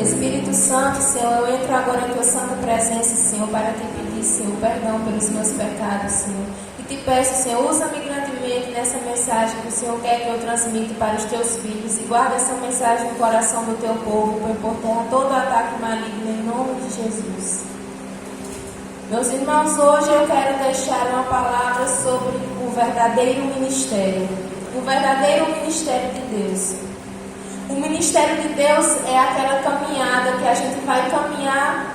Espírito Santo, Senhor, eu entro agora em tua santa presença, Senhor, para te pedir, Senhor, perdão pelos meus pecados, Senhor. E te peço, Senhor, usa-me grandemente nessa mensagem que o Senhor quer que eu transmita para os teus filhos. E guarda essa mensagem no coração do teu povo, por terra todo ataque maligno, em nome de Jesus. Meus irmãos, hoje eu quero deixar uma palavra sobre o verdadeiro ministério. O verdadeiro ministério de Deus. O ministério de Deus é aquela caminhada que a gente vai caminhar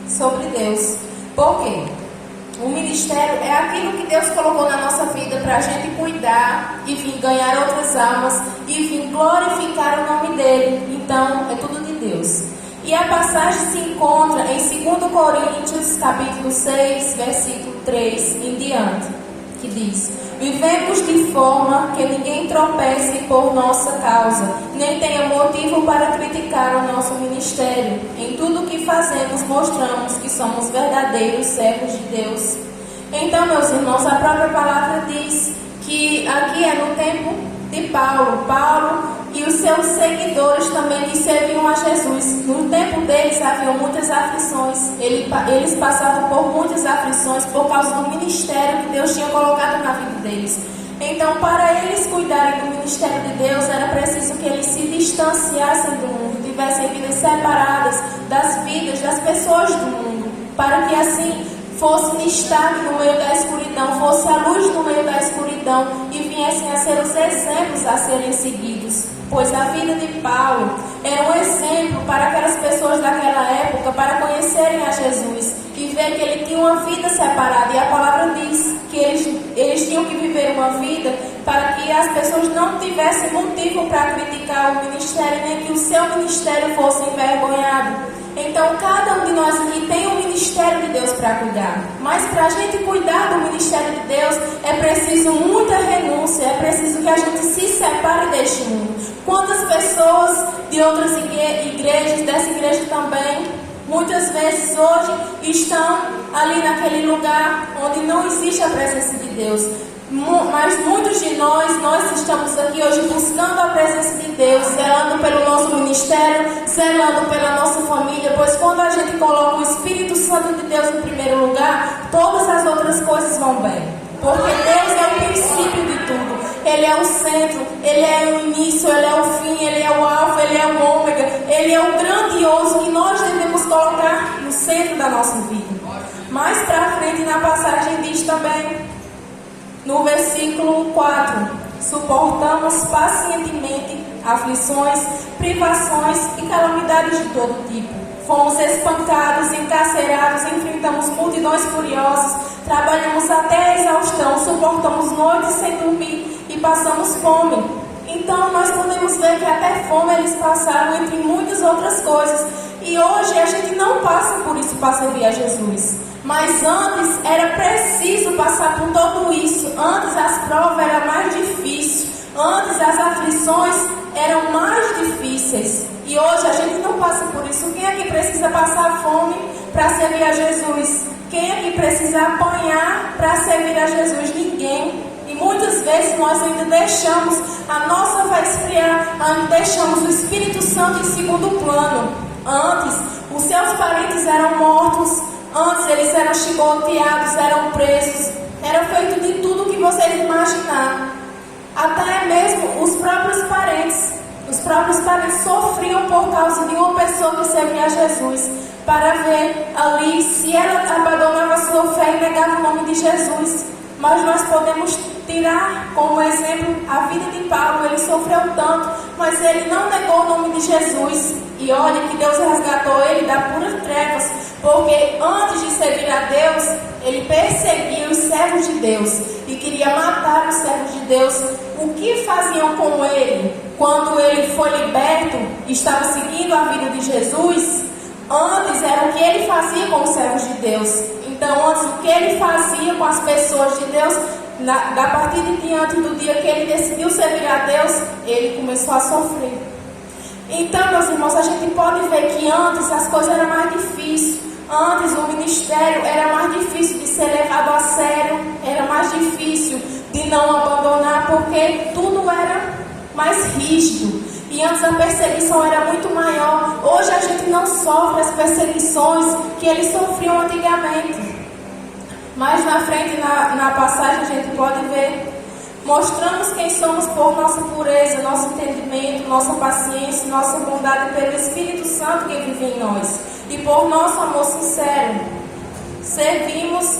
sobre Deus. Por quê? O ministério é aquilo que Deus colocou na nossa vida para a gente cuidar e vir ganhar outras almas e vir glorificar o nome dele. Então, é tudo de Deus. E a passagem se encontra em 2 Coríntios, capítulo 6, versículo 3 em diante, que diz: vivemos de forma que ninguém tropece por nossa causa, nem tenha motivo para criticar o nosso ministério. Em tudo o que fazemos, mostramos que somos verdadeiros servos de Deus. Então, meus irmãos, a própria palavra diz que aqui é no tempo de Paulo e os seus seguidores também que serviam a Jesus. No tempo deles havia muitas aflições. Eles passavam por muitas aflições por causa do ministério que Deus tinha colocado na vida deles. Então, para eles cuidarem do ministério de Deus, era preciso que eles se distanciassem do mundo, tivessem vidas separadas das vidas das pessoas do mundo, para que assim fosse destaque no meio da escuridão, fosse a luz no meio da escuridão e viessem a ser os exemplos a serem seguidos. Pois a vida de Paulo era um exemplo para aquelas pessoas daquela época para conhecerem a Jesus e ver que ele tinha uma vida separada. E a palavra diz que eles tinham que viver uma vida para que as pessoas não tivessem motivo para criticar o ministério, nem que o seu ministério fosse envergonhado. Então, cada um de nós aqui tem um ministério de Deus para cuidar. Mas para a gente cuidar do ministério de Deus, é preciso muita renúncia, é preciso que a gente se separe deste mundo. Quantas pessoas de outras igrejas, dessa igreja também, muitas vezes hoje estão ali naquele lugar onde não existe a presença de Deus. Mas muitos de nós estamos aqui hoje buscando a presença de Deus, zelando pelo nosso ministério, zelando pela nossa família, pois quando a gente coloca o Espírito Santo de Deus em primeiro lugar, todas as outras coisas vão bem. Porque Deus é o princípio de tudo. Ele é o centro, Ele é o início, Ele é o fim, Ele é o alfa, Ele é o ômega, Ele é o grandioso que nós devemos colocar no centro da nossa vida. Mais para frente na passagem diz também, no versículo 4, suportamos pacientemente aflições, privações e calamidades de todo tipo. Fomos espancados, encarcerados, enfrentamos multidões furiosas, trabalhamos até a exaustão, suportamos noites sem dormir e passamos fome. Então nós podemos ver que até fome eles passaram, entre muitas outras coisas. E hoje a gente não passa por isso para servir a Jesus. Mas antes era preciso passar por tudo isso. Antes as provas eram mais difíceis. Antes as aflições eram mais difíceis. E hoje a gente não passa por isso. Quem aqui precisa passar fome para servir a Jesus? Quem aqui precisa apanhar para servir a Jesus? Ninguém. E muitas vezes nós ainda deixamos a nossa fé esfriar, ainda deixamos o Espírito Santo em segundo plano. Antes, os seus parentes eram mortos. Antes eles eram chicoteados, eram presos, era feito de tudo que vocês imaginar. Até mesmo os próprios parentes sofriam por causa de uma pessoa que servia a Jesus, para ver ali se ela abandonava a sua fé e negava o nome de Jesus. Mas nós podemos tirar como exemplo a vida de Paulo. Ele sofreu tanto, mas ele não negou o nome de Jesus. E olha que Deus resgatou ele da puras trevas, porque antes de servir a Deus, ele perseguia os servos de Deus e queria matar os servos de Deus. O que faziam com ele quando ele foi liberto e estava seguindo a vida de Jesus? Antes era o que ele fazia com os servos de Deus. Então antes o que ele fazia com as pessoas de Deus, da partir de diante do dia que ele decidiu servir a Deus, ele começou a sofrer. Então, meus irmãos, a gente pode ver que antes as coisas eram mais difíceis. Antes o ministério era mais difícil de ser levado a sério, era mais difícil de não abandonar, porque tudo era mais rígido. E antes a perseguição era muito maior. Hoje sofre as perseguições que eles sofriam antigamente. Mais na frente, na passagem, a gente pode ver. Mostramos quem somos por nossa pureza, nosso entendimento, nossa paciência, nossa bondade pelo Espírito Santo que vive em nós e por nosso amor sincero. Servimos,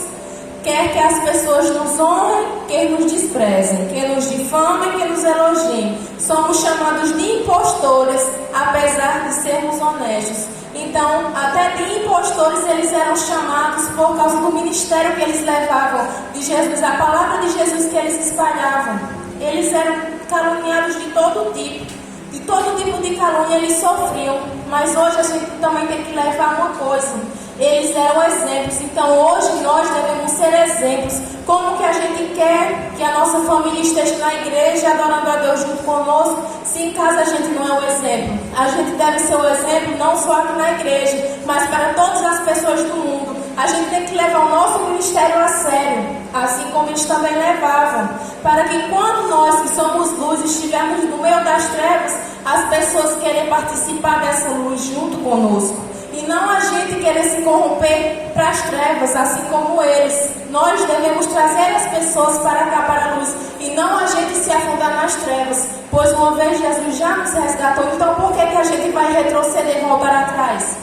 quer que as pessoas nos honrem, que nos desprezem, que nos difamem, que nos elogiem. Somos chamados de impostores, apesar de sermos honestos. Então, até de impostores eles eram chamados por causa do ministério que eles levavam de Jesus, a palavra de Jesus que eles espalhavam. Eles eram caluniados de todo tipo de calúnia eles sofriam. Mas hoje a gente também tem que levar uma coisa: eles eram exemplos. Então hoje nós devemos ser exemplos. Como que a gente quer que a nossa família esteja na igreja adorando a Deus junto conosco, se em casa a gente não é o exemplo? A gente deve ser o exemplo não só aqui na igreja, mas para todas as pessoas do mundo. A gente tem que levar o nosso ministério a sério, assim como eles também levavam, para que quando nós que somos luz estivermos no meio das trevas, as pessoas querem participar dessa luz junto conosco. E não a gente querer se corromper para as trevas, assim como eles. Nós devemos trazer as pessoas para cá, para a luz, e não a gente se afundar nas trevas. Pois uma vez Jesus já nos resgatou, então por que a gente vai retroceder e voltar atrás?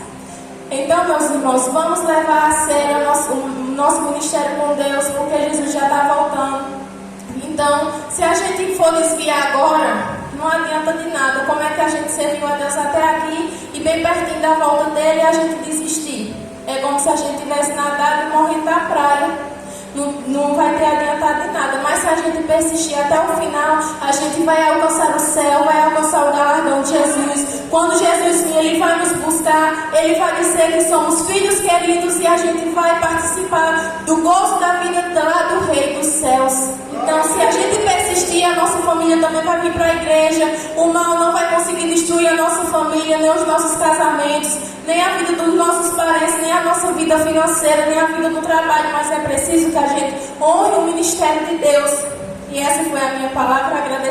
Então, meus irmãos, vamos levar a sério o nosso ministério com Deus, porque Jesus já está voltando. Então, se a gente for desviar agora, não adianta de nada. Como é que a gente serviu a Deus até aqui e bem pertinho da volta dele a gente desistir? É como se a gente tivesse nadado e morrido na praia. Não vai ter adiantado de nada. Mas se a gente persistir até o final, a gente vai alcançar o céu, vai alcançar o galardão de Jesus. Quando Jesus vir, ele vai nos buscar, ele vai dizer que somos filhos queridos e a gente vai participar do gozo da vida lá do Rei dos céus. Então, se a gente persistir, a nossa família também vai vir para a igreja. O mal não vai conseguir destruir a nossa família, nem os nossos casamentos, nem a vida dos nossos parentes, nem a nossa vida financeira, nem a vida do trabalho. Mas é preciso que a gente honre o ministério de Deus. E essa foi a minha palavra. Agradeço.